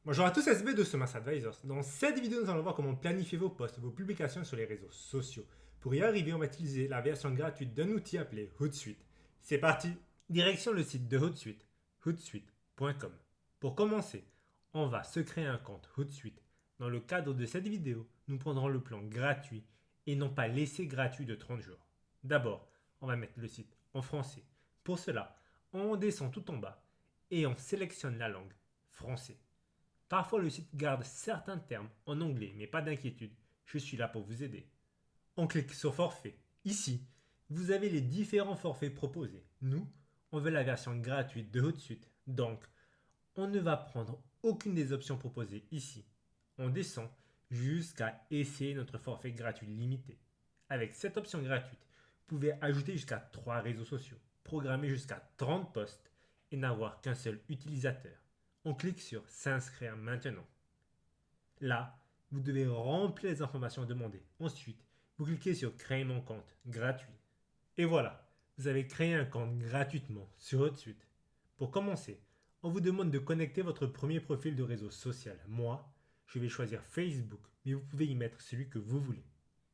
Bonjour à tous, SB de Somers Advisors. Dans cette vidéo, nous allons voir comment planifier vos posts, vos publications sur les réseaux sociaux. Pour y arriver, on va utiliser la version gratuite d'un outil appelé Hootsuite. C'est parti! Direction le site de Hootsuite, hootsuite.com. Pour commencer, on va se créer un compte Hootsuite. Dans le cadre de cette vidéo, nous prendrons le plan gratuit et non pas l'essai gratuit de 30 jours. D'abord, on va mettre le site en français. Pour cela, on descend tout en bas et on sélectionne la langue français. Parfois, le site garde certains termes en anglais, mais pas d'inquiétude, je suis là pour vous aider. On clique sur Forfait. Ici, vous avez les différents forfaits proposés. Nous, on veut la version gratuite de Hootsuite, donc on ne va prendre aucune des options proposées ici. On descend jusqu'à essayer notre forfait gratuit limité. Avec cette option gratuite, vous pouvez ajouter jusqu'à 3 réseaux sociaux, programmer jusqu'à 30 posts et n'avoir qu'un seul utilisateur. On clique sur S'inscrire maintenant. Là, vous devez remplir les informations demandées. Ensuite, vous cliquez sur Créer mon compte gratuit. Et voilà, vous avez créé un compte gratuitement sur Hootsuite. Pour commencer, on vous demande de connecter votre premier profil de réseau social. Moi, je vais choisir Facebook, mais vous pouvez y mettre celui que vous voulez.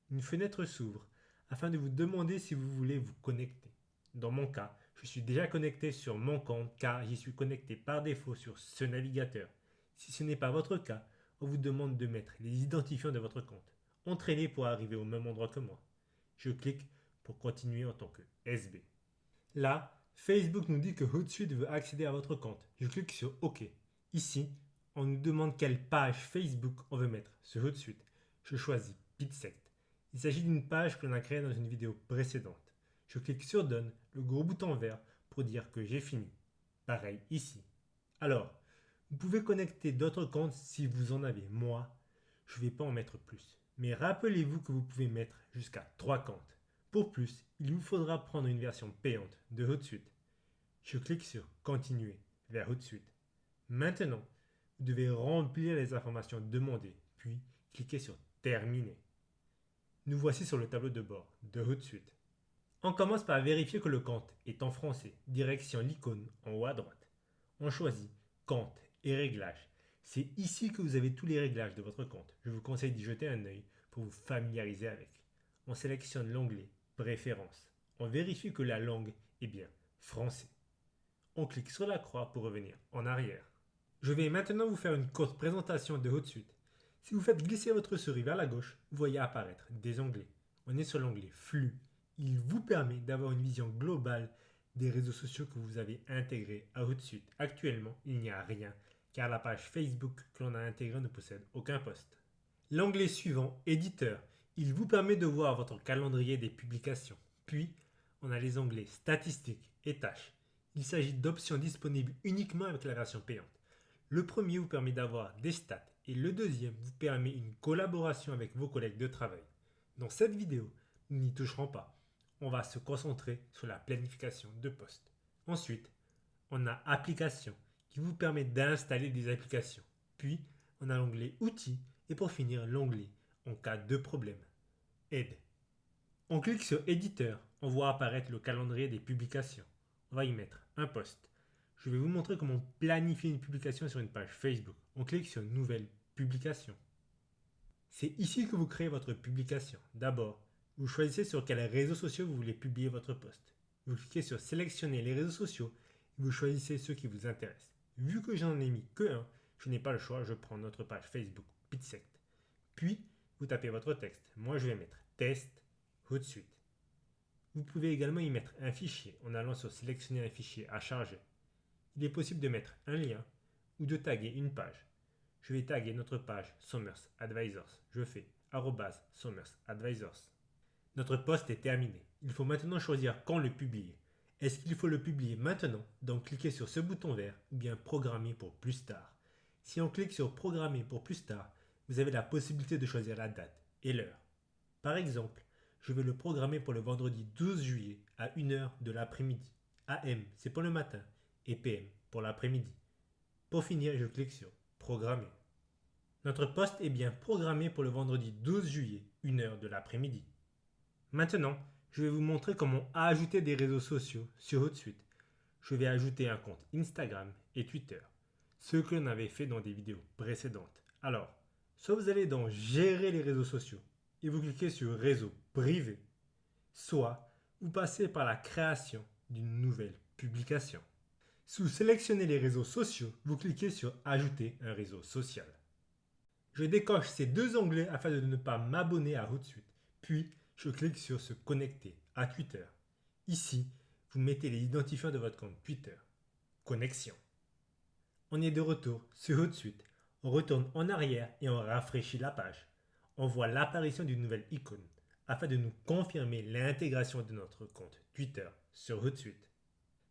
Une fenêtre s'ouvre afin de vous demander si vous voulez vous connecter. Dans mon cas, je suis déjà connecté sur mon compte car j'y suis connecté par défaut sur ce navigateur. Si ce n'est pas votre cas, on vous demande de mettre les identifiants de votre compte. Entraînez pour arriver au même endroit que moi. Je clique pour continuer en tant que SB. Là, Facebook nous dit que Hootsuite veut accéder à votre compte. Je clique sur OK. Ici, on nous demande quelle page Facebook on veut mettre sur Hootsuite. Je choisis Pitsect. Il s'agit d'une page que l'on a créée dans une vidéo précédente. Je clique sur Done, le gros bouton vert, pour dire que j'ai fini. Pareil ici. Alors, vous pouvez connecter d'autres comptes si vous en avez. Moi, je ne vais pas en mettre plus. Mais rappelez-vous que vous pouvez mettre jusqu'à 3 comptes. Pour plus, il vous faudra prendre une version payante de Hootsuite. Je clique sur Continuer vers Hootsuite. Maintenant, vous devez remplir les informations demandées, puis cliquez sur Terminer. Nous voici sur le tableau de bord de Hootsuite. On commence par vérifier que le compte est en français, direction l'icône en haut à droite. On choisit Compte et réglages. C'est ici que vous avez tous les réglages de votre compte. Je vous conseille d'y jeter un œil pour vous familiariser avec. On sélectionne l'onglet Préférences. On vérifie que la langue est bien français. On clique sur la croix pour revenir en arrière. Je vais maintenant vous faire une courte présentation de Hootsuite. Si vous faites glisser votre souris vers la gauche, vous voyez apparaître des onglets. On est sur l'onglet Flux. Il vous permet d'avoir une vision globale des réseaux sociaux que vous avez intégrés à Hootsuite. Actuellement, il n'y a rien, car la page Facebook que l'on a intégrée ne possède aucun post. L'onglet suivant, Éditeur, il vous permet de voir votre calendrier des publications. Puis, on a les onglets Statistiques et Tâches. Il s'agit d'options disponibles uniquement avec la version payante. Le premier vous permet d'avoir des stats et le deuxième vous permet une collaboration avec vos collègues de travail. Dans cette vidéo, nous n'y toucherons pas. On va se concentrer sur la planification de postes. Ensuite, on a Applications qui vous permet d'installer des applications. Puis, on a l'onglet Outils et pour finir, l'onglet En cas de problème. Aide. On clique sur Éditeur, on voit apparaître le calendrier des publications. On va y mettre un post. Je vais vous montrer comment planifier une publication sur une page Facebook. On clique sur Nouvelle publication. C'est ici que vous créez votre publication. D'abord, vous choisissez sur quels réseaux sociaux vous voulez publier votre post. Vous cliquez sur Sélectionner les réseaux sociaux et vous choisissez ceux qui vous intéressent. Vu que j'en ai mis que un, je n'ai pas le choix, je prends notre page Facebook Pitsect. Puis, vous tapez votre texte. Moi, je vais mettre Test Hootsuite. Vous pouvez également y mettre un fichier en allant sur Sélectionner un fichier à charger. Il est possible de mettre un lien ou de taguer une page. Je vais taguer notre page Somers Advisors. Je fais @Somers Advisors. Notre post est terminé. Il faut maintenant choisir quand le publier. Est-ce qu'il faut le publier maintenant? Donc cliquez sur ce bouton vert ou bien programmer pour plus tard. Si on clique sur programmer pour plus tard, vous avez la possibilité de choisir la date et l'heure. Par exemple, je vais le programmer pour le vendredi 12 juillet à 1h de l'après-midi. AM, c'est pour le matin et PM pour l'après-midi. Pour finir, je clique sur Programmer. Notre poste est bien programmé pour le vendredi 12 juillet, 1h de l'après-midi. Maintenant, je vais vous montrer comment ajouter des réseaux sociaux sur Hootsuite. Je vais ajouter un compte Instagram et Twitter. ce que l'on avait fait dans des vidéos précédentes. Alors, soit vous allez dans Gérer les réseaux sociaux et vous cliquez sur Réseau privé, soit vous passez par la création d'une nouvelle publication. Sous Sélectionner les réseaux sociaux, vous cliquez sur Ajouter un réseau social. Je décoche ces deux onglets afin de ne pas m'abonner à Hootsuite, puis je clique sur Se connecter à Twitter. Ici, vous mettez les identifiants de votre compte Twitter. Connexion. On est de retour sur Hootsuite. On retourne en arrière et on rafraîchit la page. On voit l'apparition d'une nouvelle icône afin de nous confirmer l'intégration de notre compte Twitter sur Hootsuite.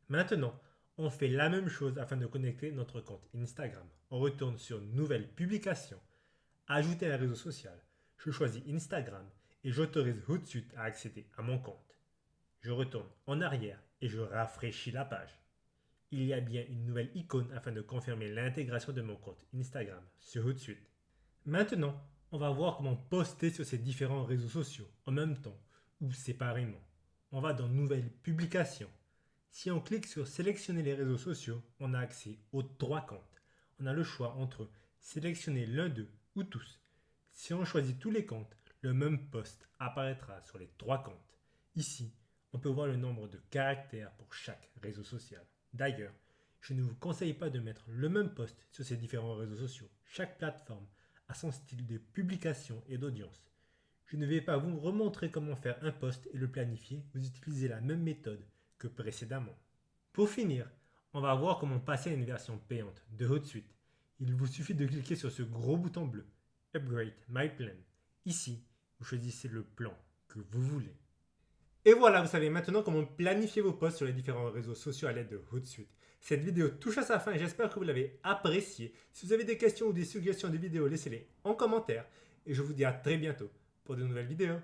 Maintenant, on fait la même chose afin de connecter notre compte Instagram. On retourne sur Nouvelle publication, Ajouter un réseau social. Je choisis Instagram et j'autorise Hootsuite à accéder à mon compte. Je retourne en arrière et je rafraîchis la page. Il y a bien une nouvelle icône afin de confirmer l'intégration de mon compte Instagram sur Hootsuite. Maintenant, on va voir comment poster sur ces différents réseaux sociaux en même temps ou séparément. On va dans Nouvelles publications. Si on clique sur Sélectionner les réseaux sociaux, on a accès aux 3 comptes. On a le choix entre sélectionner l'un d'eux ou tous. Si on choisit tous les comptes, le même post apparaîtra sur les 3 comptes. Ici, on peut voir le nombre de caractères pour chaque réseau social. D'ailleurs, je ne vous conseille pas de mettre le même post sur ces différents réseaux sociaux. Chaque plateforme a son style de publication et d'audience. Je ne vais pas vous remontrer comment faire un post et le planifier. Vous utilisez la même méthode que précédemment. Pour finir, on va voir comment passer à une version payante de Hootsuite. Il vous suffit de cliquer sur ce gros bouton bleu, Upgrade My Plan. Ici, vous choisissez le plan que vous voulez. Et voilà, vous savez maintenant comment planifier vos posts sur les différents réseaux sociaux à l'aide de Hootsuite. Cette vidéo touche à sa fin et j'espère que vous l'avez appréciée. Si vous avez des questions ou des suggestions de vidéos, laissez-les en commentaire. Et je vous dis à très bientôt pour de nouvelles vidéos.